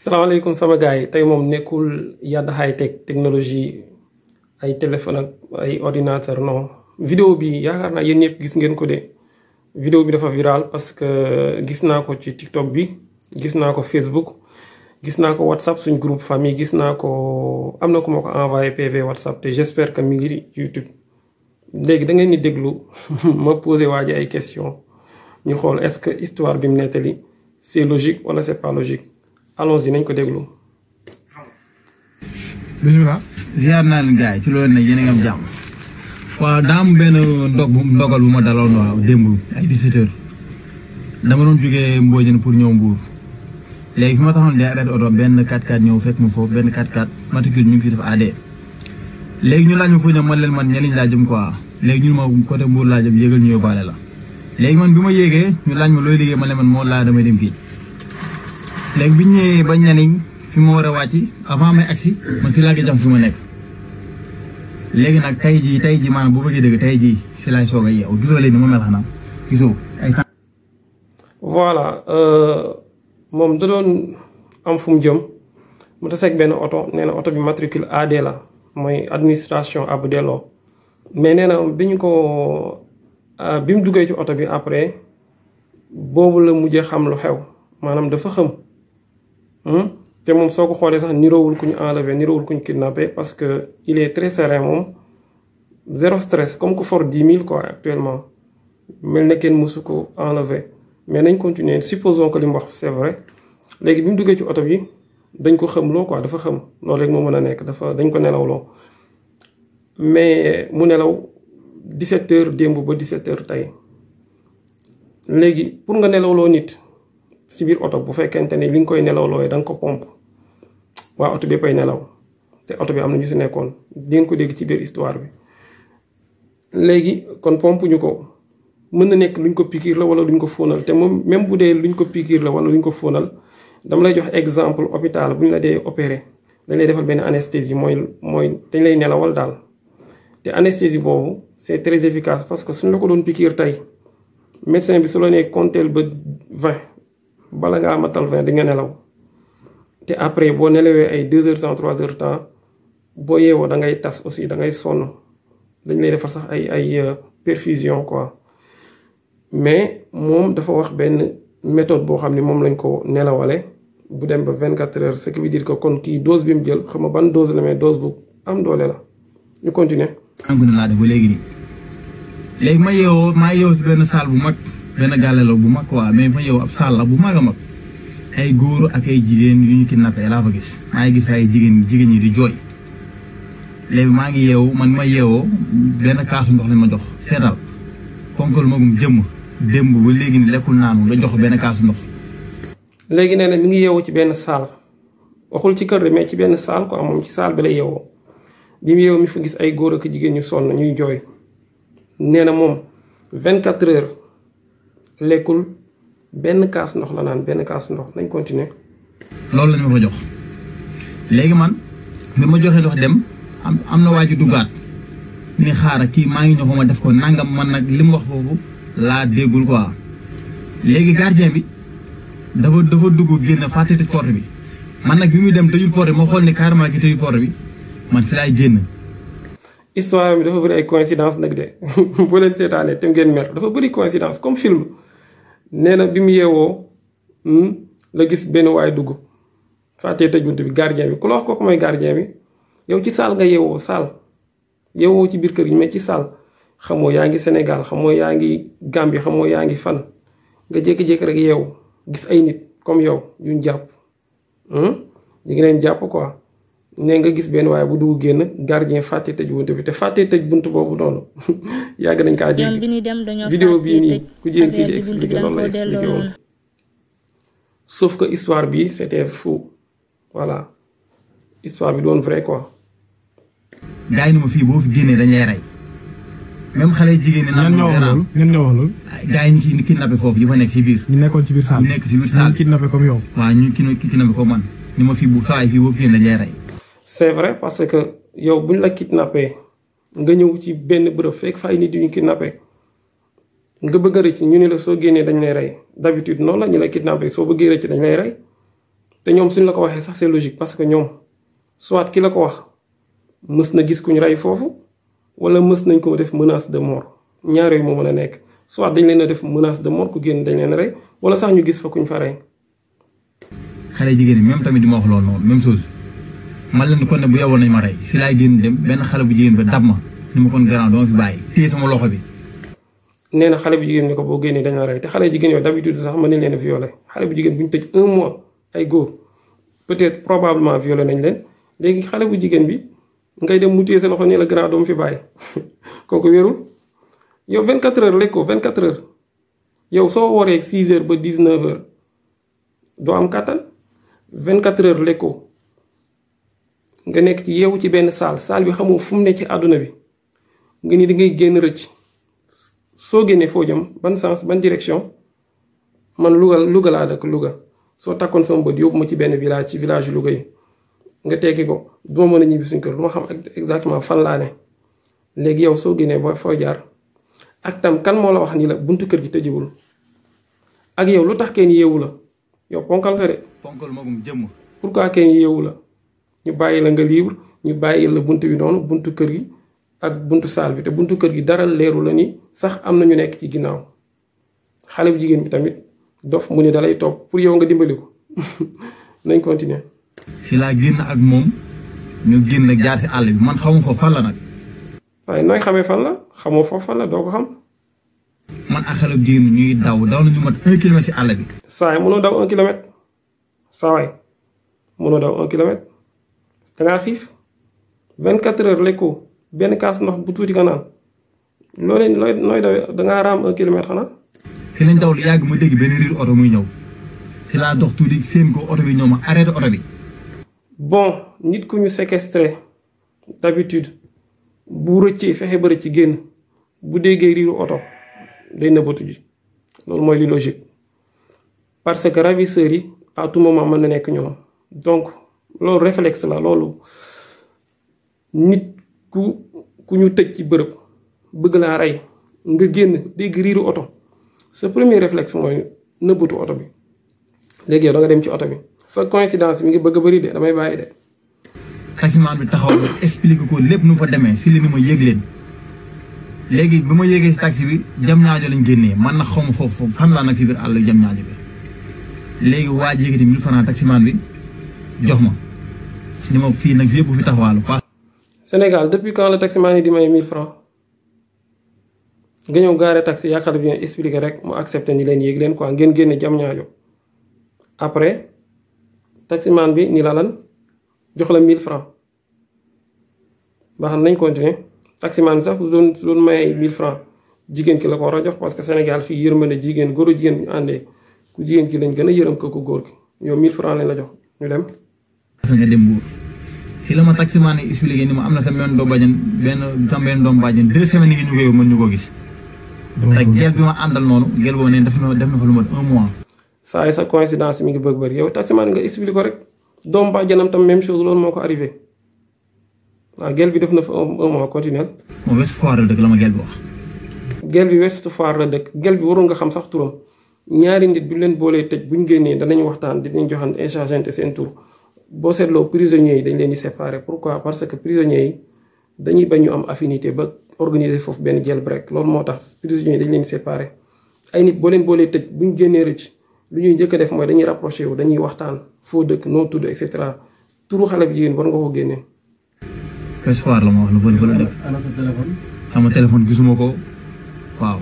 salaamaaleykum sama gars yi tey moom nekkul yadd high tech technologie ay téléphone ak ay ordinateur non vidéo bi yaakaar naa yéen ñëpp gis ngeen ko de vidéo bi dafa viral parce que gis naa ko ci TikTok bi gis naa ko Facebook gis naa ko WhatsApp suñ groupe famille gis naa ko am na ku ma ko envoyé PV WhatsApp te j'espère que mi ngi YouTube léegi da ngeen di déglu ma posé waa ji ay question ñu xool est-ce que histoire bi mu nettali c'est logique wala c'est pas logique allons-y nañ ko déglu. bisimilah. ziar naa leen gars yi ci loolu nag yéen a ngi am jàmm. waaw daa am benn ndogal bu ma daloon waaw démb ay 17h dama doon jógee Mbodiène pour ñëw Mbour léegi fi ma taxoon di arrêté oto benn 4x4 ñëw fekk ma foofu benn 4x4 matricule ñu ngi fi def AD. léegi ñu laaj ma foofu man leen man ñeneen laa jëm quoi léegi ñun ma côté Mbour laa jëm yéegal ñu yóbbaale la. léegi man bi ma yéegee ñu laaj ma looy liggéey man leen man moo laa damay dem kii. léegi bi ñu ñëwee ba ñaniñ fi ma war a wàcc avant may agsi man fi laa koy jam fi ma nekk léegi nag tey jii maanaam bu bëggee dëgg tey jii fi laay soog a yeewu gisoo léegi ni ma mel xanaa gisoo ay temps. voilà moom da doon am fu mu jëm mu taseeg benn oto nee na oto bi matricule AD la mooy administration ab delloo mais nee na bi ñu ko bi mu duggee ci oto bi après boobu la mujjee xam lu xew maanaam dafa xam. te moom soo ko xoolee sax niroowul ku ñu enlevé niroowul ku ñu kidnappé parce que il est très serein moom zéro stress comme ku for 10 000 quoi actuellement mel na kenn mësu ko enlevé mais nañ continuer supposons que li mu wax c'est vrai léegi bi mu duggee ci oto bi dañ ko xamloo quoi dafa xam loolu rek moo mën a nekk dañ ko nelawloo mais mu nelaw 17h démb ba 17h tey léegi pour nga nelawloo nit. si biir oto bu fekkente ne li nga koy nelaw looy da nga ko pompe waa oto bi koy nelaw te oto bi am na ñu si nekkoon di nga ko dégg ci biir histoire bi léegi kon pompe ñu ko mën na nekk luñ ko pikiir la wala luñ ko fóonal te moom même bu dee luñ ko pikiir la wala luñ ko fóonal dama lay jox exemple hôpital bu ñu la dee opéré dañ lay defal benn anesthésie mooy dañ lay nelawal daal te anesthésie boobu c'est très efficace parce que suñ la ko doon pikiir tey médecin bi su la nee compteel ba 20 bala ngaa matal 20 di nga nelaw te après boo nelawee ay 2 heures temps 3 heures temps boo yeewoo da ngay tas aussi da ngay sonn dañ lay defar sax ay perfusion quoi mais moom dafa wax benn méthode boo xam ne moom lañ ko nelawale bu dem ba 24 heures ce qui veut dire que kon kii dose bi mu jël xam nga ban dose la mais dose bu am doole la ñu continuer. àngu na laa def ba léegi nii léegi maa yeewoo si benn salle bu mag. benn gàlle la bu mag quoi mais fa yow ab saal la bu mag a mag ay góor ak ay jigéen yu ñu kidnappé laa fa gis maa ngi gis ay jigéen ñi di jooy léegi maa ngi yeewu man ma yeewoo benn kaasu ndox lañ ma jox seetal ponkal magum jëmm démb ba léegi ni lekkul naanu nga jox benn kaasu ndox. léegi nee na mi ngi yeewu ci benn saal waxul ci kër de mais ci benn saal quoi moom ci saal bi lay yeewoo bi mu yeewu mi fa gis ay góor ak jigéen ñu sonn ñuy jooy nee na moom 24 heures. lekkul benn kaas ndox la naan benn kaas ndox nañ continuer. loolu lañ ma fa jox léegi man bi ma joxee ndox dem am na waaju duggaat ni xaaral kii maa ngi ñëw ma def ko nangam man nag li mu wax foofu laa déggul quoi léegi gardien bi dafa dugg génn fàtte tëj porte bi man nag bi muy dem tëjul porte bi ma xool ni carrément ki tëjul porte bi man fi laay génn. histoire bi dafa bëri ay coïncidence nag de boo leen seetaanee te ngeen mer dafa bëri coïncidence comme film. nee na bi mu yeewoo la gis benn waay dugg fàttee tëj bunt bi gardien bi ku la wax kooku mooy gardien bi yow ci saal nga yeewoo saal yeewoo ci biir kër gi mais ci saal xamoo yaa ngi Sénégal xamoo yaa ngi Gambie xamoo yaa ngi fan nga jékki-jékki rek yeewu gis ay nit comme yow yuñ jàpp ñu ngi leen jàpp quoi ne nga gis benn waaye bu dugg génn gardien fàttee tëj bunt bi te fàttee tëj bunt boobu noonu yàgg nañ kaa dégg vidéo bii nii ku jigéen kii di expliqué loolu la expliqué woon sauf que histoire bi c'était fou voilà histoire bi doon vrai quoi. gars yi ni ma fii boo fi génnee dañ lay rey même xale jigéen ñi. ñan ñoo wax loolu gars yi ñu kidnappé foofu yi fa nekk si biir. ñu nekkoon ci biir saal ñu nekk si biir saal ñu kidnappé comme yow. waaw ñu kidnappé comme man ni ma fii bu tawaay fii boo fi génnee dañ lay rey. c'est vrai parce que yow buñ la kidnappé nga ñëw ci benn bërëb fekk fa ay nit yu ñu kidnappé nga bëgg a rëcc ñu ne la soo génnee dañ lay rey d'habitude noonu la ñu lay kidnappé soo bëggee rëcc dañ lay rey te ñoom suñ la ko waxee sax c'est logique parce que ñoom soit ki la ko wax mës na gis kuñ rey foofu wala mës nañ ko def menace de mort ñaar yooyu moo mën a nekk soit dañ leen a def menace de mort ku génn dañ leen rey wala sax ñu gis fa kuñ fa rey. xale jigéen ñi même tamit di ma wax loolu noonu même chose man leen kon ne bu yowoon nañ ma rey si laay génn dem benn xale bu jigéen ba dab ma ni ma kon grand doo fi bàyyi téye sama loxo bi. nee na xale bu jigéen ni ko boo génnee dañ la rey te xale jigéen yooyu d'habitude sax mën nañ leen a violé xale bu jigéen bu ñu tëj 1 mois ay góor peut-être probablement violé nañ leen léegi xale bu jigéen bi ngay dem mu téye sa loxo ni la grand doom fi bàyyi kooku wérul yow 24 heures lekkoo 24 heures yow soo waree 6 heures ba 19 heures doo am kàttan 24 heures lekkoo nga nekk ci yeewu ci benn saal bi xamoo fu mu ne ci àdduna bi nga ni da ngay génn rëcc soo génnee foo jëm ban sens ban direction man Louga laa dëkk Louga soo takkoon sama bët yóbbu ma ci benn village ci village Louga yi nga tekki ko du ma mën a ñibbi suñ kër du ma xam exactement fan laa ne léegi yow soo génnee ba foo jaar ak tam kan moo la wax ni la buntu kër gi tëjiwul ak yow lu tax kenn yeewu la yow ponkal nga de. ponkal magum jëmm. pourquoi kenn yeewu la ñu bàyyi la nga libre ñu bàyyi la buntu bi noonu buntu kër gi ak buntu saal bi te buntu kër gi dara leeru la ni sax am na ñu nekk ci ginnaaw xale bu jigéen bi tamit dof mu ne dalay topp pour yow nga dimbali ko nañ continuer. si laa génn ak moom ñu génn jaar si àll bi man xamu fa fan la nag. waaye nooy xamee fan la xamoo foofu fan la doo ko xam. man ak xale bu jigéen ñuy daw nañu mat 1 kilomètre si àll bi. saa yi mënoo daw 1 kilomètre saa waay mënoo daw 1 kilomètre dangaa xiif 24 heures lekkoo benn kaas ndox bu tuuti nga naan nooy daw dangaa raam 1 kilomètre xanaa. fi lañ daw lu yàgg ma dégg benn riir oto muy ñëw si laa dox tuuti seen ko oto bi ñëw ma arrêté oto bi. bon nit ku ñu séquestré d'habitude bu rëccee fexe ba rëcc génn bu déggee riiru oto day nëbbatu ji loolu mooy li logique parce que ravisseurs yi à tout moment mën na nekk ñoom donc loolu réflexe la loolu nit ku ñu tëj ci bërëb bëgg laa rey nga génn dégg riiru oto sa premier réflexe mooy nëbbatu oto bi léegi yow da nga dem ci oto bi sa coïncidence mi ngi bëgg a bëri de damay bàyyi de. taximaan bi taxaw ba expliqué ko lépp nu fa demee si li ni ma yéeg leen léegi bi ma yéegee si taxi bi jam ñaajo lañ génnee man nag xaw ma foofu fan laa nag si biir àll jam ñaajo bi léegi waa ji yëkkati 1000 francs taximaan bi jox ma ni ma fii nag yëpp fi taxawaalu. Sénégal depuis quand la taximaan yi di may 1000 francs nga ñëw gaare taxi yaakaar bi ngeen expliqué rek mu accepté ni leen yéeg leen quoi ngeen génne jam ñaajo après taximaan bi ni la lan jox la 1000 francs baax nañ continuer taximaan bi sax su doon maye 1000 francs jigéen ki la ko war a jox parce que Sénégal fii yërmande jigéen góor jigéen bu ñu àndee ku jigéen ki lañ gën a yërëm ko ku góor ki yow 1000 francs lañ la jox ñu dem. nga dem Mbour fii la ma taximaan yi expliqué ni ma am na sa benn doom bàjjen 2 semaines yi ñu koy mën ñu ko gis. rek gel bi ma àndal noonu gel boobu neen def na fa lu mat 1 mois. saa yi sa coïncidence mi ngi bëgg bëri yow taximaan nga expliqué ko rek doom bàjjenam tam même chose loolu moo ko arrivé waaw gel bi def na fa 1 mois continuel. moom West Foire la dëkk la ma gel bi wax. gel bi West Foire la dëkk gel bi waroon nga xam sax turam ñaari nit bu leen boolee tëj bu ñu génnee danañ waxtaan dinañ joxante échangeante seen tur boo seetloo prisonniers yi dañ leen di séparer pourquoi parce que prisonniers yi dañuy bañ ñu am affinité ba organiser foofu benn jailbreak loolu moo tax prisonniers yi dañ leen di séparer ay nit boo leen boolee tëj bu ñu génnee rëcc lu ñuy njëkk a def mooy dañuy rapproché wu dañuy waxtaan foo dëkk noo tudd et cetera turu xale bi jigéen war nga ko génnee. West Foire la ma wax lu bëri fa la dëkk. sama téléphone gisuma ko waaw.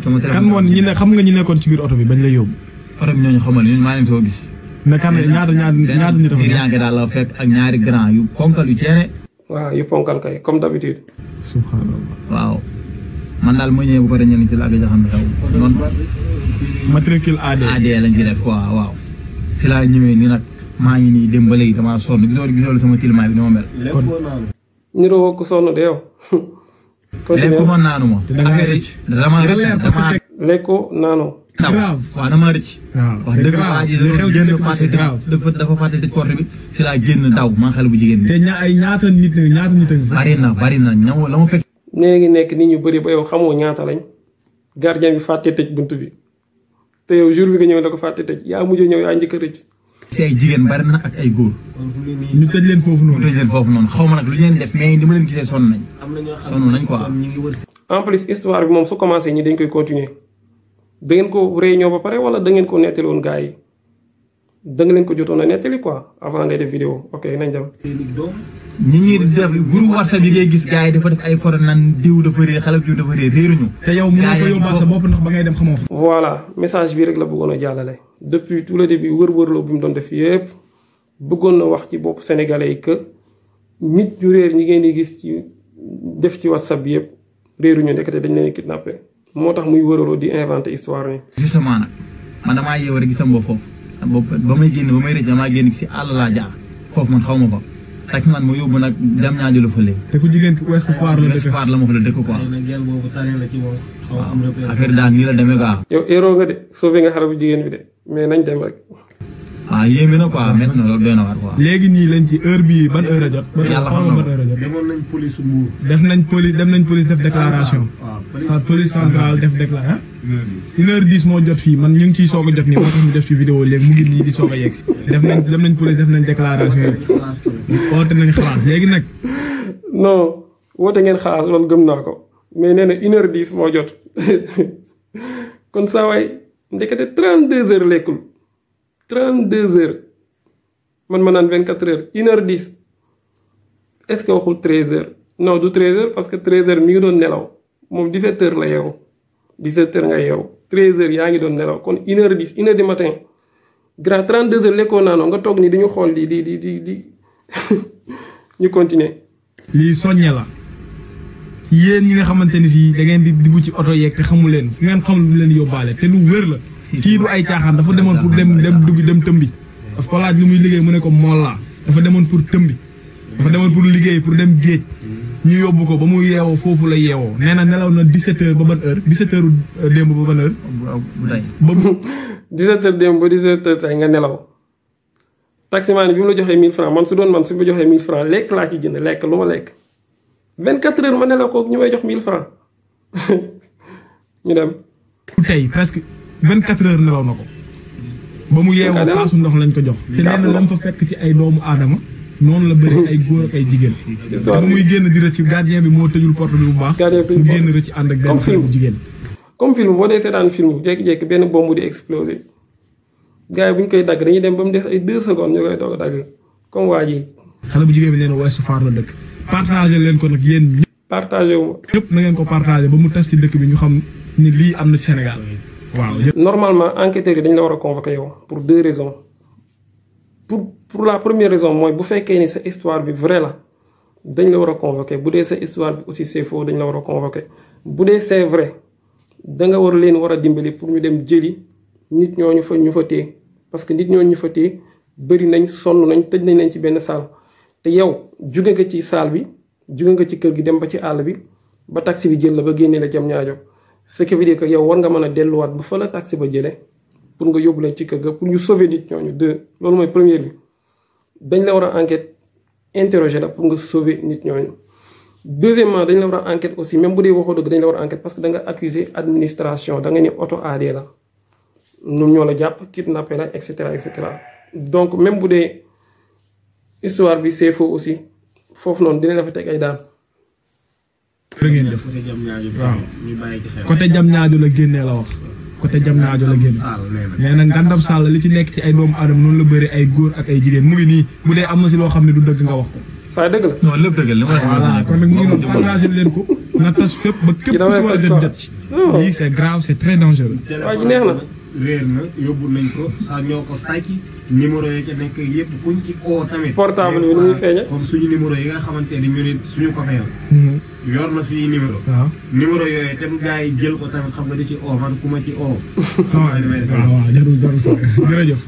sama téléphone kan moo ñi ne xam nga ñi nekkoon ci biir oto bi bañ lay yóbbu. oto bi ñooñu xamal ñooñu maa leen soo gis. mais kan ñaata nit biir yaa daal la fekk ak ñaari grand yu ponkal yu ceene. waaw yu ponkal kay comme d'habitude. subhanallah. waaw man daal ma ñëwee bu pare ñenn ci laa gëj a xam ne taw noonu. matricule AD lañ ci def quoi waaw. ci laa ñëwee nii nag maa ngi nii dem ba léegi damaa sonn gisoo sama tilimaay bi ni ma mel. niroo ko sonn de yow. lépp ko naanu ma. affaire yi dama rëcc lekko naano. waaw dama rëcc. wax dëgg waa ji dafa fàtte tëj porte bi si laa génn daw maa xale bu jigéen bi. te ñaata nit bari na ñaw la ma fekk. nee ngi nekk nit ñu bëri ba yow xamoo ñaata lañ gardien bi fàtte tëj bunt bi te yow jour bi nga ñëw la ko fàtte tëj yaa mujj ñëw yaa njëkk a rëcc si ay jigéen bari na ak ay góor. ñu tëj leen foofu noonu. ñu tëj leen foofu noonu xaw ma nag lu ñu leen def mais ni ma leen gisee sonn nañ. sonn nañ quoi. en plus histoire bi moom su commencé ñi dañ koy continuer da ngeen ko réunion ba pare wala da ngeen ko nettali woon gars yi da nga leen ko jotoon a nettali quoi avant ngay def vidéo ok nañ dem. ñi ñuy def groupe WhatsApp yi ngay gis gars yi dafa def ay photo naan diw dafa réer xale bu diw dafa réer réeruñu. te yow mënoo ko yóbbaale sa bopp ndax ba ngay dem xamoo fa. voilà message bi rek la bëggoon a jàllale depuis tout le début wër-wërloo bi mu doon def yëpp bëggoon na wax ci bopp sénégalais yi que nit ñu réer ñi ngeen di gis ci def ci WhatsApp bi yëpp réeruñu ndekete dañ leen kidnappé moo tax muy wëraloo di inventé histoire ni justement nag man damaa yeew rek gisam boo foofu ba may génn ba may rëcc damaa génn si àll laa jaar foofu man xaw ma fa tak man ma yóbbu nag jam ñaajo la fële. te ku jigéen ki Ouest Foire la dëkk. Foire la ma fa la dëkk quoi. waaw affaire daal nii la demee quoi. yow héros nga de sauvé nga xale bu jigéen bi de mais nañ dem rek. ah yéeme na quoi métti na loolu doy na waar quoi. léegi nii lañ ci heure bii ban heure a jot. yàlla xam na ban heure a jot. demoon nañ police Mbour. dem nañ police def déclaration. waaw police centrale def déclaration. 1h10 moo jot fii man ñu ngi ciy soog a jot nii moo tax ñu def ci vidéo léegi mu ngi nii di soog a yegg si. dem nañ police def nañ déclaration yi. woote nañ xalaat léegi nag. non woote ngeen xalaat loolu gëm naa ko mais nee na 1h10 moo jot kon saa waay ndekete 32 heures lekkul 32 heures man ma naan 24 heures 1h10 est-ce que waxul 13 heures non du 13 heures parce que 13 heures mi ngi doon nelaw moom 17 heures la yeewu 17 heures nga yeewu 13 heures yaa ngi doon nelaw kon 1h10 1h du matin grand 32 heures lekkoo naanoo nga toog ni di ñu xool di ñu continuer. lii soññe la yéen ñi nga xamante ni si da ngeen di dugg ci oto yeeg te xamu leen fu ngeen xamul lu leen yóbbaale te lu wér la kii du ay caaxaan dafa demoon pour dem tëmbi daf ko laaj lu muy liggéey mu ne ko mool laa dafa demoon pour tëmbi dafa demoon pour liggéey pour dem géej ñu yóbbu ko ba mu yeewoo foofu la yeewoo nee na nelaw na 17 heures ba ban heure 17 heures démb ba ban heure. ba 17 heures démb ba 17 heures tey nga nelaw. taximaan bi mu la joxee 1000 francs man su doon man su ma joxee 1000 francs lekk laa ci jënd lekk lu ma lekk 24 heures ma nelaw ko ñu may jox 1000 francs ñu dem. tey presque 24 heures nelaw na ko. ba mu yeewoo kaasu ndox lañ ko jox. te nee na lam fa fekk ci ay doomu aadama. noonu la bëri ay góor ak ay jigéen. te ba muy génn di rëcc gardien bi moo tëjul porte bi bu baax. mu génn rëcc ànd ak benn xale bu jigéen. comme film boo dee seetaan film jékki-jékki benn bombe di exploser. gars yi bu ñu koy dagg dañuy dem ba mu des ay 2 secondes ñu koy doog a dagg comme waa ji. xale bu jigéen bi nee na Ouest Foire la dëkk. partagé leen ko nag yéen ñëpp. partagé wu ma. ñëpp na ngeen ko partagé ba mu tas ci dëkk bi ñu xam ni lii am na ci Sénégal. waaw normalement enquêteurs yi dañ la war a convoquer yow pour 2 raisons. pour la première raison mooy bu fekkee ni sa histoire bi vrai la dañ la war a convoquer bu dee sa histoire bi aussi c'est faux dañ la war a convoquer bu dee c'est vrai da nga war leen war a dimbali pour ñu dem jëli. nit ñooñu fa ñu fa téye parce que nit ñooñu ñu fa téye bëri nañ sonn nañ tëj nañ leen ci benn salle te yow jóge nga ci salle bi jóge nga ci kër gi dem ba ci àll bi ba taxi bi jël la ba génnee la jam ñaajo ce qui veut dire que yow war nga mën a delluwaat ba fa la taxi ba jëlee pour nga yóbbu leen ci kër ga pour ñu sauver nit ñooñu loolu mooy première bi dañ la war a enquête interroger la pour nga sauver nit ñooñu. deuxièmement dañ la war a enquête aussi même bu dee waxoo dëgg dañ la war a enquête parce que da nga accuser administration da nga ni auto AD la. ñoom ñoo la jàpp kidnappé la et cetera et cetera donc même bu dee histoire bi c'est faux aussi foofu noonu dina la fa teg ay daan. da ngeen def waaw côté jam ñaajo la génnee la wax côté jam ñaajo la génne. nee na ngandam sàll li ci nekk ci ay doomu aadama noonu la bëri ay góor ak ay jigéen mu ngi nii bu dee am na si loo xam ne du dëgg nga wax ko. saa dëgg la. non lépp dëgg la. voilà kon nag mu ngi doon partagé leen ko na tas fépp ba képp ku ci war a jot ci. lii c'est grave c'est très dangereux. waa ji neex na. réer na yóbbu nañ ko saa ñoo ko sàcc numéro yi ca nekk yëpp kuñ ci oo tamit. portable bi ni muy feeñee. comme suñu numéro yi nga xamante ni ñu ne suñu copain la. yor na suñuy numéro. waaw numéro yooyu tam gars yi jël ko tamit xam nga di ci oo man ku ma ci oo. waaw jarul sax jërëjëf.